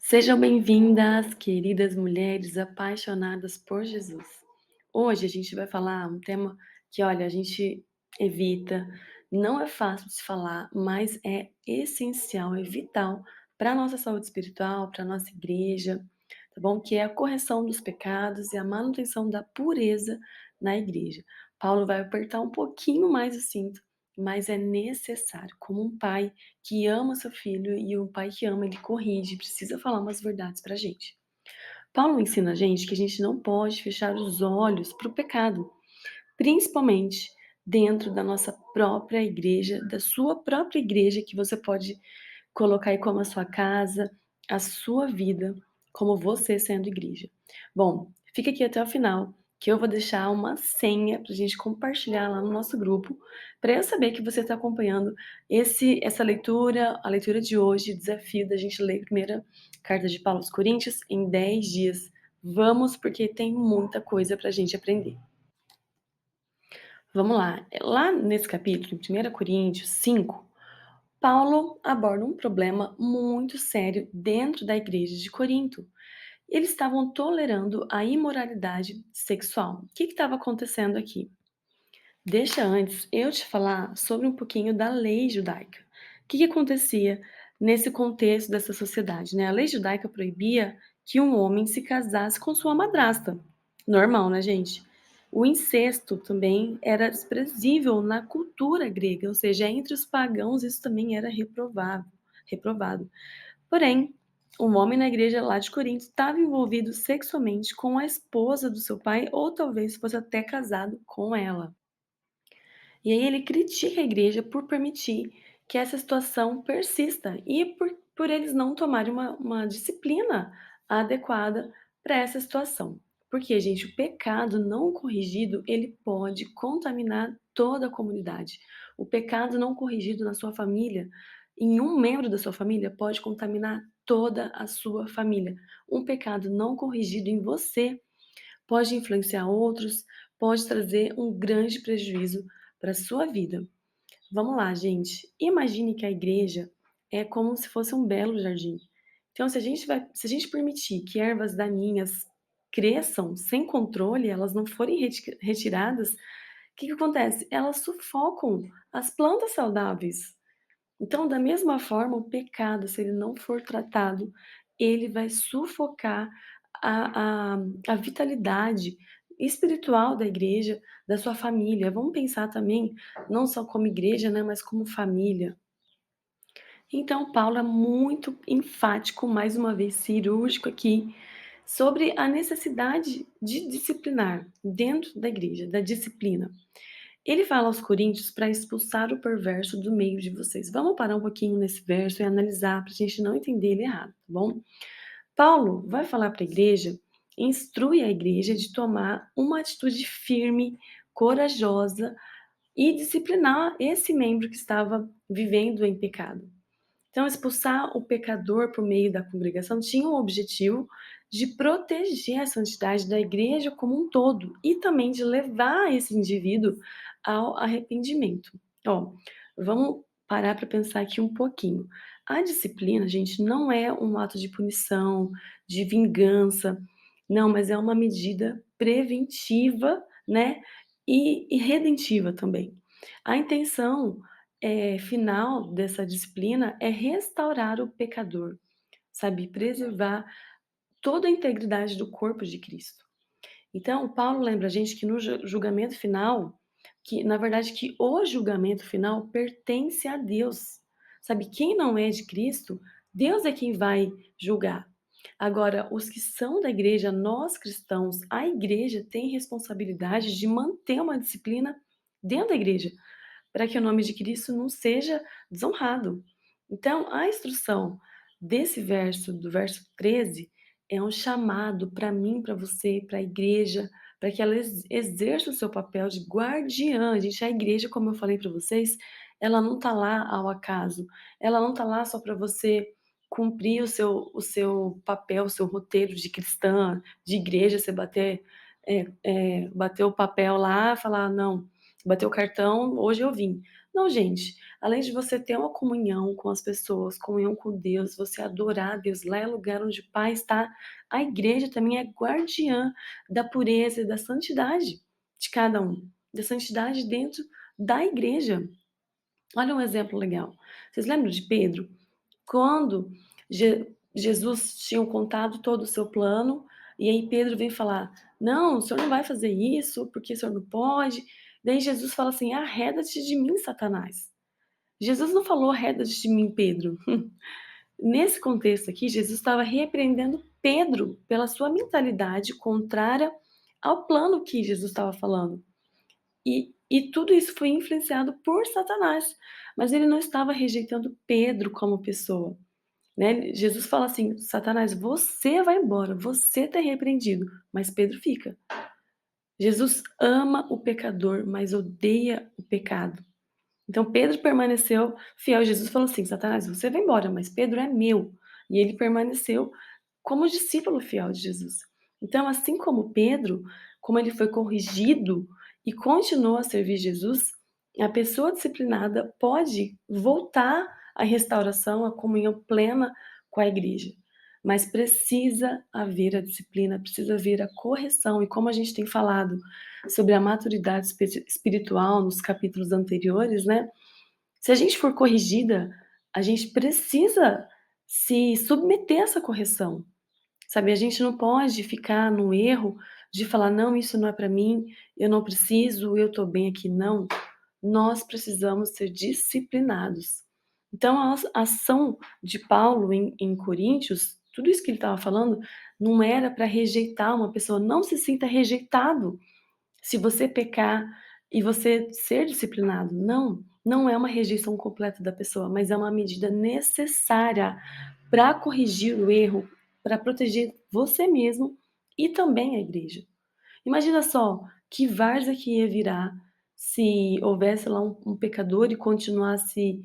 Sejam bem-vindas, queridas mulheres apaixonadas por Jesus. Hoje a gente vai falar um tema que, olha, a gente evita, não é fácil de se falar, mas é essencial, é vital para a nossa saúde espiritual, para a nossa igreja, tá bom? Que é a correção dos pecados e a manutenção da pureza na igreja. Paulo vai apertar um pouquinho mais o cinto, mas é necessário, como um pai que ama seu filho e o pai que ama, ele corrige, precisa falar umas verdades pra gente. Paulo ensina a gente que a gente não pode fechar os olhos para o pecado, principalmente dentro da nossa própria igreja, da sua própria igreja, que você pode colocar aí como a sua casa, a sua vida, como você sendo igreja. Bom, fica aqui até o final, que eu vou deixar uma senha para a gente compartilhar lá no nosso grupo, para eu saber que você está acompanhando essa leitura, a leitura de hoje, o desafio da gente ler a primeira carta de Paulo aos Coríntios em 10 dias. Vamos, porque tem muita coisa para a gente aprender. Vamos lá. Lá nesse capítulo, em 1 Coríntios 5, Paulo aborda um problema muito sério dentro da igreja de Corinto. Eles estavam tolerando a imoralidade sexual. O que estava acontecendo aqui? Deixa antes eu te falar sobre um pouquinho da lei judaica. O que acontecia nesse contexto dessa sociedade, né? A lei judaica proibia que um homem se casasse com sua madrasta. Normal, né, gente? O incesto também era desprezível na cultura grega, ou seja, entre os pagãos isso também era reprovado. Porém, um homem na igreja lá de Corinto estava envolvido sexualmente com a esposa do seu pai, ou talvez fosse até casado com ela. E aí ele critica a igreja por permitir que essa situação persista e por eles não tomarem uma disciplina adequada para essa situação. Porque, gente, o pecado não corrigido, ele pode contaminar toda a comunidade. O pecado não corrigido na sua família, em um membro da sua família, pode contaminar toda a sua família. Um pecado não corrigido em você pode influenciar outros, pode trazer um grande prejuízo para a sua vida. Vamos lá, gente. Imagine que a igreja é como se fosse um belo jardim. Então, se a gente permitir que ervas daninhas cresçam sem controle, elas não forem retiradas, o que acontece? Elas sufocam as plantas saudáveis. Então, da mesma forma, o pecado, se ele não for tratado, ele vai sufocar a, a, a vitalidade espiritual da igreja, da sua família. Vamos pensar também, não só como igreja, né, mas como família. Então, Paulo é muito enfático, mais uma vez cirúrgico aqui, sobre a necessidade de disciplinar dentro da igreja, da disciplina. Ele fala aos coríntios para expulsar o perverso do meio de vocês. Vamos parar um pouquinho nesse verso e analisar para a gente não entender ele errado, tá bom? Paulo vai falar para a igreja, instrui a igreja de tomar uma atitude firme, corajosa e disciplinar esse membro que estava vivendo em pecado. Então, expulsar o pecador por meio da congregação tinha o objetivo de proteger a santidade da igreja como um todo e também de levar esse indivíduo ao arrependimento. Ó, vamos parar para pensar aqui um pouquinho. A disciplina, gente, não é um ato de punição, de vingança, não, mas é uma medida preventiva, né? E redentiva também. A intenção final dessa disciplina é restaurar o pecador, sabe, preservar toda a integridade do corpo de Cristo. Então, Paulo lembra a gente que no julgamento final, que na verdade que o julgamento final pertence a Deus. Sabe, quem não é de Cristo, Deus é quem vai julgar. Agora, os que são da igreja, nós cristãos, a igreja tem responsabilidade de manter uma disciplina dentro da igreja para que o nome de Cristo não seja desonrado. Então, a instrução desse verso, do verso 13, é um chamado para mim, para você, para a igreja, para que ela exerça o seu papel de guardiã. Gente, a igreja, como eu falei para vocês, ela não está lá ao acaso. Ela não está lá só para você cumprir o seu papel, o seu roteiro de cristã, de igreja, você bater o papel lá, falar, não, bater o cartão, hoje eu vim. Não, gente, além de você ter uma comunhão com as pessoas, comunhão com Deus, você adorar a Deus, lá é lugar onde o Pai está, a igreja também é guardiã da pureza e da santidade de cada um, da santidade dentro da igreja. Olha um exemplo legal. Vocês lembram de Pedro? Quando Jesus tinha contado todo o seu plano, e aí Pedro vem falar: "Não, o senhor não vai fazer isso, porque o senhor não pode". Daí Jesus fala assim: "Arreda-te de mim, Satanás". Jesus não falou: "Arreda-te de mim, Pedro". Nesse contexto aqui, Jesus estava repreendendo Pedro pela sua mentalidade contrária ao plano que Jesus estava falando. E tudo isso foi influenciado por Satanás, mas ele não estava rejeitando Pedro como pessoa. Né, Jesus fala assim: "Satanás, você vai embora, você está repreendido", mas Pedro fica. Jesus ama o pecador, mas odeia o pecado. Então Pedro permaneceu fiel. Jesus falou assim: "Satanás, você vai embora, mas Pedro é meu". E ele permaneceu como discípulo fiel de Jesus. Então, assim como Pedro, como ele foi corrigido e continuou a servir Jesus, a pessoa disciplinada pode voltar à restauração, à comunhão plena com a igreja. Mas precisa haver a disciplina, precisa haver a correção. E como a gente tem falado sobre a maturidade espiritual nos capítulos anteriores, né? Se a gente for corrigida, a gente precisa se submeter a essa correção. Sabe, a gente não pode ficar no erro de falar: "Não, isso não é para mim, eu não preciso, eu estou bem aqui", não. Nós precisamos ser disciplinados. Então a ação de Paulo em Coríntios, tudo isso que ele estava falando, não era para rejeitar uma pessoa, não se sinta rejeitado se você pecar e você ser disciplinado. Não, não é uma rejeição completa da pessoa, mas é uma medida necessária para corrigir o erro, para proteger você mesmo e também a igreja. Imagina só que várzea que ia virar se houvesse lá um pecador e continuasse,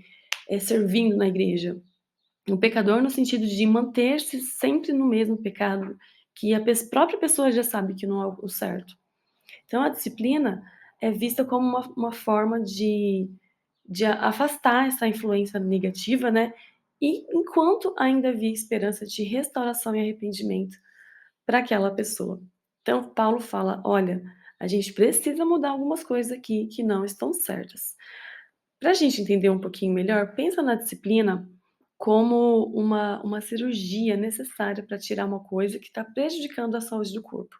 servindo na igreja. Um pecador no sentido de manter-se sempre no mesmo pecado, que a própria pessoa já sabe que não é o certo. Então a disciplina é vista como uma forma de afastar essa influência negativa, né, e enquanto ainda havia esperança de restauração e arrependimento para aquela pessoa. Então Paulo fala: "Olha, a gente precisa mudar algumas coisas aqui que não estão certas". Para a gente entender um pouquinho melhor, pensa na disciplina como uma cirurgia necessária para tirar uma coisa que está prejudicando a saúde do corpo.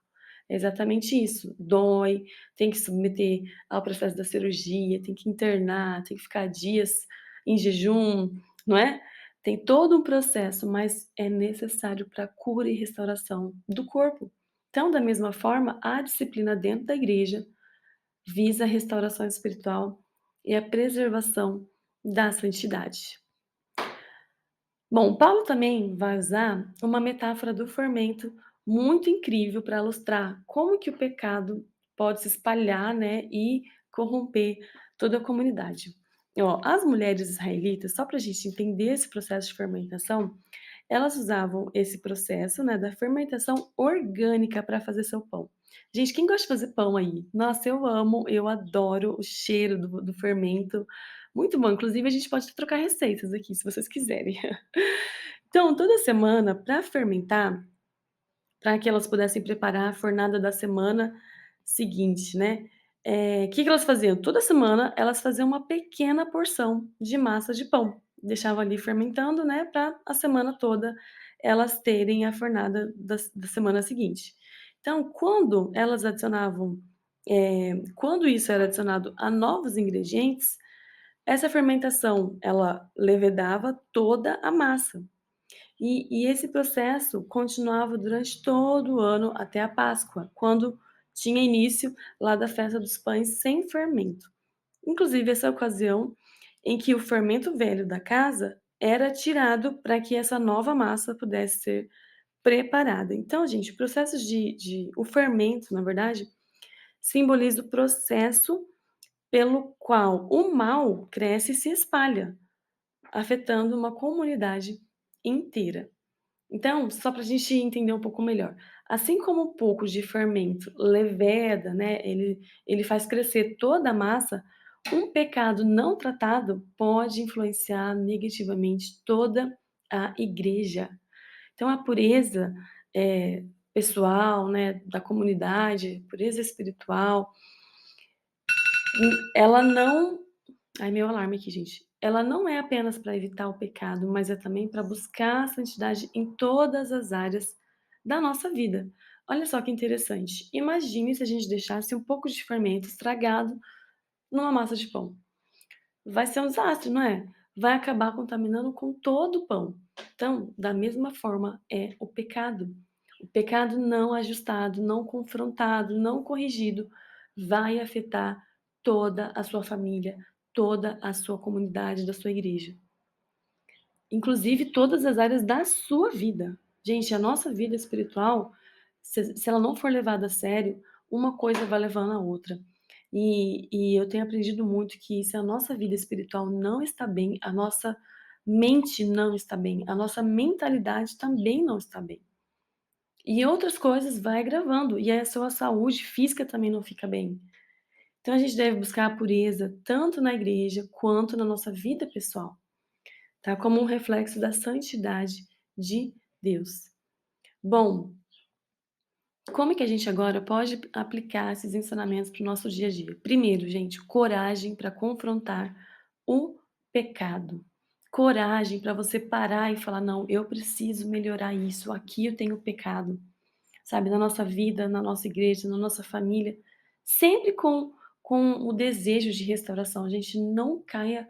É exatamente isso, dói, tem que submeter ao processo da cirurgia, tem que internar, tem que ficar dias em jejum, não é? Tem todo um processo, mas é necessário para a cura e restauração do corpo. Então, da mesma forma, a disciplina dentro da igreja visa a restauração espiritual e a preservação da santidade. Bom, Paulo também vai usar uma metáfora do fermento muito incrível para ilustrar como que o pecado pode se espalhar, né, e corromper toda a comunidade. Ó, as mulheres israelitas, só para a gente entender esse processo de fermentação, elas usavam esse processo, né, da fermentação orgânica para fazer seu pão. Gente, quem gosta de fazer pão aí? Nossa, eu amo, eu adoro o cheiro do fermento. Muito bom. Inclusive, a gente pode trocar receitas aqui, se vocês quiserem. Então, toda semana, para fermentar, para que elas pudessem preparar a fornada da semana seguinte, né, que elas faziam? Toda semana elas faziam uma pequena porção de massa de pão, deixavam ali fermentando, né, para a semana toda elas terem a fornada da semana seguinte. Então, quando isso era adicionado a novos ingredientes, essa fermentação ela levedava toda a massa. E esse processo continuava durante todo o ano até a Páscoa, quando tinha início lá da festa dos pães sem fermento. Inclusive, essa ocasião em que o fermento velho da casa era tirado para que essa nova massa pudesse ser preparada. Então, gente, o processo o fermento, na verdade, simboliza o processo pelo qual o mal cresce e se espalha, afetando uma comunidade inteira. Então, só para a gente entender um pouco melhor, assim como um pouco de fermento leveda, né, ele faz crescer toda a massa, Um pecado não tratado pode influenciar negativamente toda a igreja. Então a pureza, pessoal, né, da comunidade, pureza espiritual, ela não ai, meu alarme aqui, gente. Ela não é apenas para evitar o pecado, mas é também para buscar a santidade em todas as áreas da nossa vida. Olha só que interessante. Imagine se a gente deixasse um pouco de fermento estragado numa massa de pão. Vai ser um desastre, não é? Vai acabar contaminando com todo o pão. Então, da mesma forma é o pecado. O pecado não ajustado, não confrontado, não corrigido, vai afetar toda a sua família, toda a sua comunidade, da sua igreja. Inclusive todas as áreas da sua vida. Gente, a nossa vida espiritual, se ela não for levada a sério, uma coisa vai levando a outra. E eu tenho aprendido muito que se a nossa vida espiritual não está bem, a nossa mente não está bem, a nossa mentalidade também não está bem. E outras coisas vai agravando, e a sua saúde física também não fica bem. Então a gente deve buscar a pureza tanto na igreja quanto na nossa vida pessoal, tá? Como um reflexo da santidade de Deus. Bom, como é que a gente agora pode aplicar esses ensinamentos para o nosso dia a dia? Primeiro, gente, coragem para confrontar o pecado. Coragem para você parar e falar: "Não, eu preciso melhorar isso, aqui eu tenho pecado", sabe, na nossa vida, na nossa igreja, na nossa família, sempre com o desejo de restauração. A gente não caia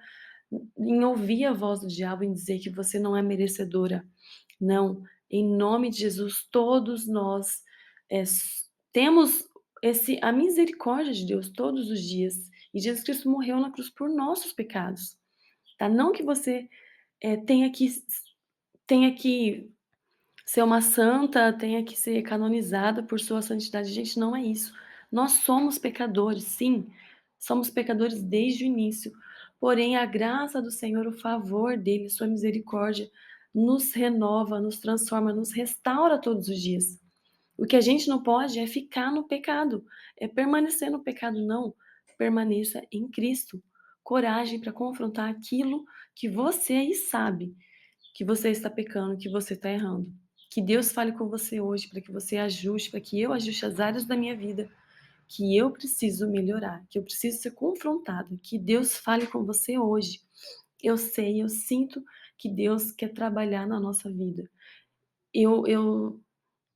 em ouvir a voz do diabo em dizer que você não é merecedora. Não, em nome de Jesus, todos nós, temos esse a misericórdia de Deus todos os dias, e Jesus Cristo morreu na cruz por nossos pecados, tá. Não que você, tenha que ser uma santa, tenha que ser canonizada por sua santidade. Gente, não é isso. Nós somos pecadores, sim, somos pecadores desde o início, porém a graça do Senhor, o favor dele, sua misericórdia nos renova, nos transforma, nos restaura todos os dias. O que a gente não pode é ficar no pecado, é permanecer no pecado, não. Permaneça em Cristo. Coragem para confrontar aquilo que você aí sabe que você está pecando, que você está errando. Que Deus fale com você hoje para que você ajuste, para que eu ajuste as áreas da minha vida que eu preciso melhorar, que eu preciso ser confrontada. Que Deus fale com você hoje. Eu sei, eu sinto que Deus quer trabalhar na nossa vida. Eu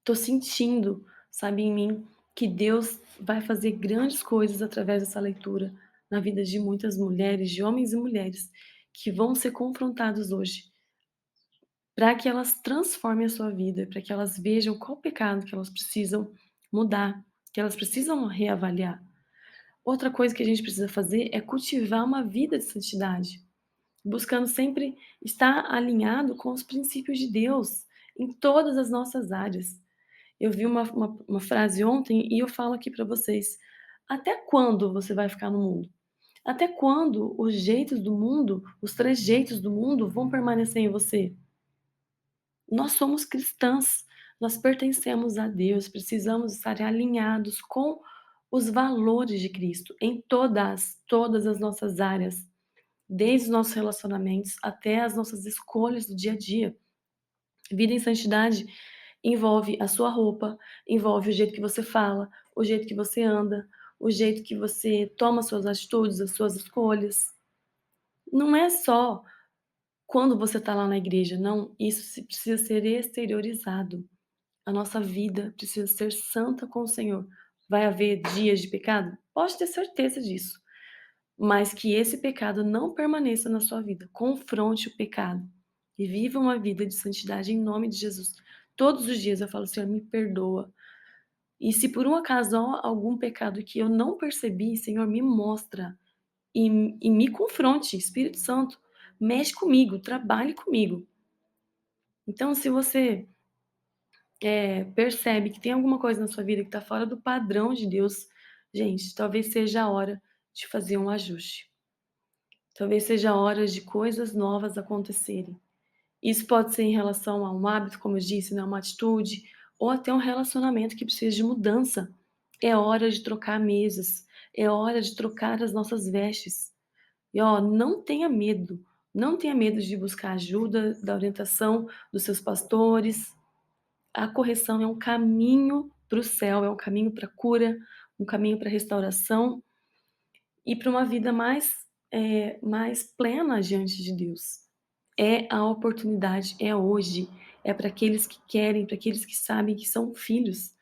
tô sentindo, sabe, em mim, que Deus vai fazer grandes coisas através dessa leitura na vida de muitas mulheres, de homens e mulheres, que vão ser confrontados hoje, para que elas transformem a sua vida, para que elas vejam qual pecado que elas precisam mudar, que elas precisam reavaliar. Outra coisa que a gente precisa fazer é cultivar uma vida de santidade, buscando sempre estar alinhado com os princípios de Deus em todas as nossas áreas. Eu vi uma frase ontem e eu falo aqui para vocês: até quando você vai ficar no mundo? Até quando os jeitos do mundo, os trejeitos do mundo vão permanecer em você? Nós somos cristãs, nós pertencemos a Deus, precisamos estar alinhados com os valores de Cristo em todas as nossas áreas, desde os nossos relacionamentos até as nossas escolhas do dia a dia. Vida em santidade envolve a sua roupa, envolve o jeito que você fala, o jeito que você anda, o jeito que você toma suas atitudes, as suas escolhas. Não é só quando você está lá na igreja, não, isso precisa ser exteriorizado. A nossa vida precisa ser santa com o Senhor. Vai haver dias de pecado? Pode ter certeza disso, mas que esse pecado não permaneça na sua vida. Confronte o pecado e viva uma vida de santidade em nome de Jesus. Todos os dias eu falo: Senhor, me perdoa. E se por um acaso há algum pecado que eu não percebi, Senhor, me mostra e me confronte, Espírito Santo, mexe comigo, trabalhe comigo. Então, se você percebe que tem alguma coisa na sua vida que está fora do padrão de Deus, gente, talvez seja a hora de fazer um ajuste. Talvez seja a hora de coisas novas acontecerem. Isso pode ser em relação a um hábito, como eu disse, né, uma atitude, ou até um relacionamento que precisa de mudança. É hora de trocar mesas, é hora de trocar as nossas vestes. E ó, não tenha medo, não tenha medo de buscar ajuda, da orientação dos seus pastores. A correção é um caminho para o céu, é um caminho para a cura, um caminho para a restauração e para uma vida mais plena diante de Deus. É a oportunidade, é hoje, é para aqueles que querem, para aqueles que sabem que são filhos,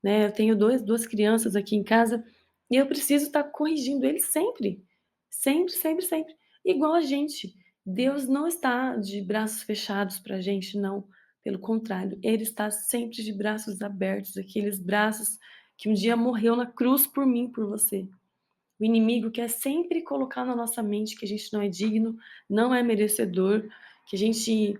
né. Eu tenho 2 crianças aqui em casa e eu preciso estar corrigindo eles sempre, sempre, sempre, sempre, igual a gente. Deus não está de braços fechados para a gente, não, pelo contrário, Ele está sempre de braços abertos, aqueles braços que um dia morreu na cruz por mim, por você. O inimigo quer sempre colocar na nossa mente que a gente não é digno, não é merecedor, que a gente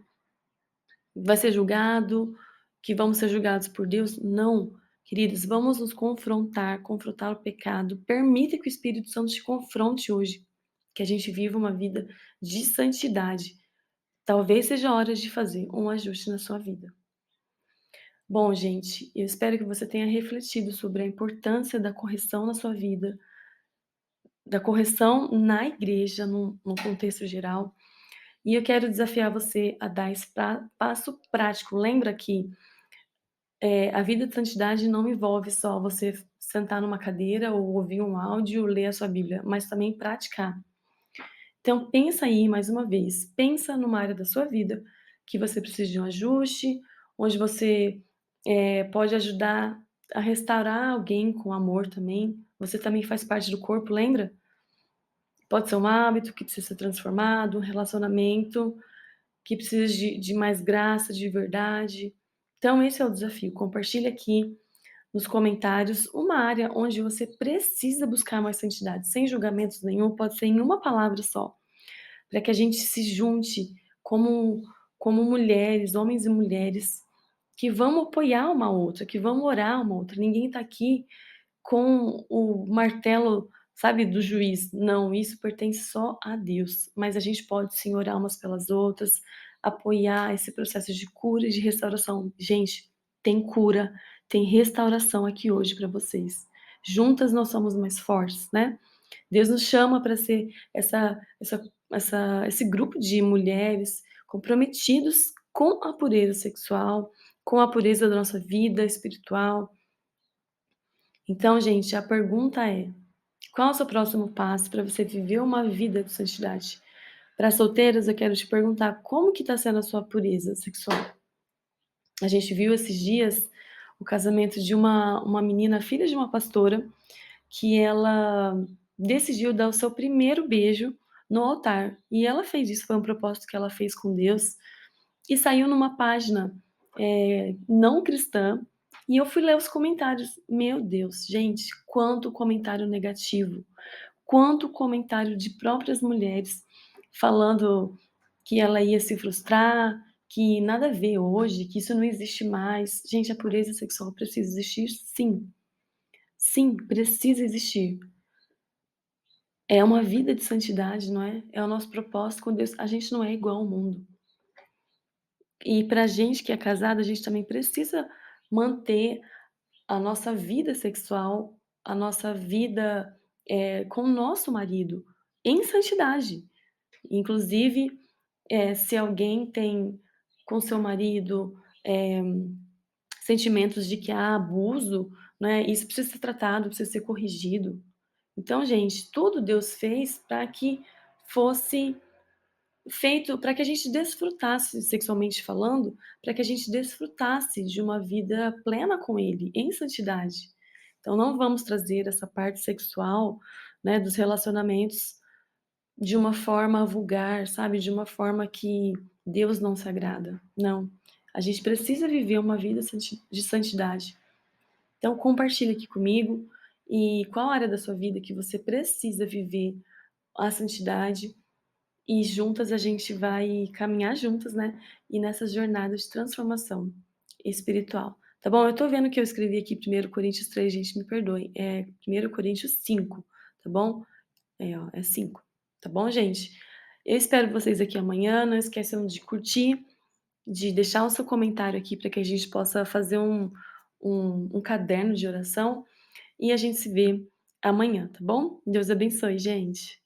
vai ser julgado, que vamos ser julgados por Deus. Não, queridos, vamos nos confrontar, confrontar o pecado. Permita que o Espírito Santo te confronte hoje, que a gente viva uma vida de santidade. Talvez seja a hora de fazer um ajuste na sua vida. Bom, gente, eu espero que você tenha refletido sobre a importância da correção na sua vida, da correção na igreja, num contexto geral. E eu quero desafiar você a dar esse passo prático. Lembra que a vida de santidade não envolve só você sentar numa cadeira ou ouvir um áudio, ler a sua Bíblia, mas também praticar. Então pensa aí mais uma vez, pensa numa área da sua vida que você precisa de um ajuste, onde você, pode ajudar a restaurar alguém com amor também. Você também faz parte do corpo, lembra? Pode ser um hábito que precisa ser transformado, um relacionamento que precisa de mais graça, de verdade. Então esse é o desafio, compartilha aqui nos comentários uma área onde você precisa buscar mais santidade, sem julgamentos nenhum, pode ser em uma palavra só, para que a gente se junte como mulheres, homens e mulheres, que vamos apoiar uma outra, que vamos orar uma outra. Ninguém está aqui com o martelo, sabe, do juiz. Não, isso pertence só a Deus, mas a gente pode sim orar umas pelas outras, apoiar esse processo de cura e de restauração. Gente, tem cura, tem restauração aqui hoje para vocês. Juntas nós somos mais fortes, né. Deus nos chama para ser esse grupo de mulheres comprometidos com a pureza sexual, com a pureza da nossa vida espiritual. Então, gente, a pergunta é: qual é o seu próximo passo para você viver uma vida de santidade? Para solteiras, eu quero te perguntar como que está sendo a sua pureza sexual? A gente viu esses dias o casamento de uma menina, filha de uma pastora, que ela decidiu dar o seu primeiro beijo no altar. E ela fez isso, foi um propósito que ela fez com Deus, e saiu numa página, não cristã, e eu fui ler os comentários. Meu Deus, gente, quanto comentário negativo, quanto comentário de próprias mulheres falando que ela ia se frustrar, que nada a ver hoje, que isso não existe mais. Gente, a pureza sexual precisa existir sim. Sim, precisa existir. É uma vida de santidade, não é? É o nosso propósito com Deus. A gente não é igual ao mundo. E pra gente que é casado, a gente também precisa manter a nossa vida sexual, a nossa vida, com o nosso marido em santidade. Inclusive, se alguém tem com seu marido, sentimentos de que há abuso, né, isso precisa ser tratado, precisa ser corrigido. Então, gente, tudo Deus fez para que fosse feito para que a gente desfrutasse, sexualmente falando, para que a gente desfrutasse de uma vida plena com Ele, em santidade. Então não vamos trazer essa parte sexual, né, dos relacionamentos de uma forma vulgar, sabe, de uma forma que Deus não se agrada. Não, a gente precisa viver uma vida de santidade. Então compartilha aqui comigo, e qual área da sua vida que você precisa viver a santidade, e juntas a gente vai caminhar juntas, né, e nessas jornadas de transformação espiritual, tá bom? Eu tô vendo que eu escrevi aqui 1 Coríntios 3, gente, me perdoem, é 1 Coríntios 5, tá bom? Ó, é 5, tá bom, gente? Eu espero vocês aqui amanhã, não esqueçam de curtir, de deixar o seu comentário aqui para que a gente possa fazer um caderno de oração, e a gente se vê amanhã, tá bom? Deus abençoe, gente.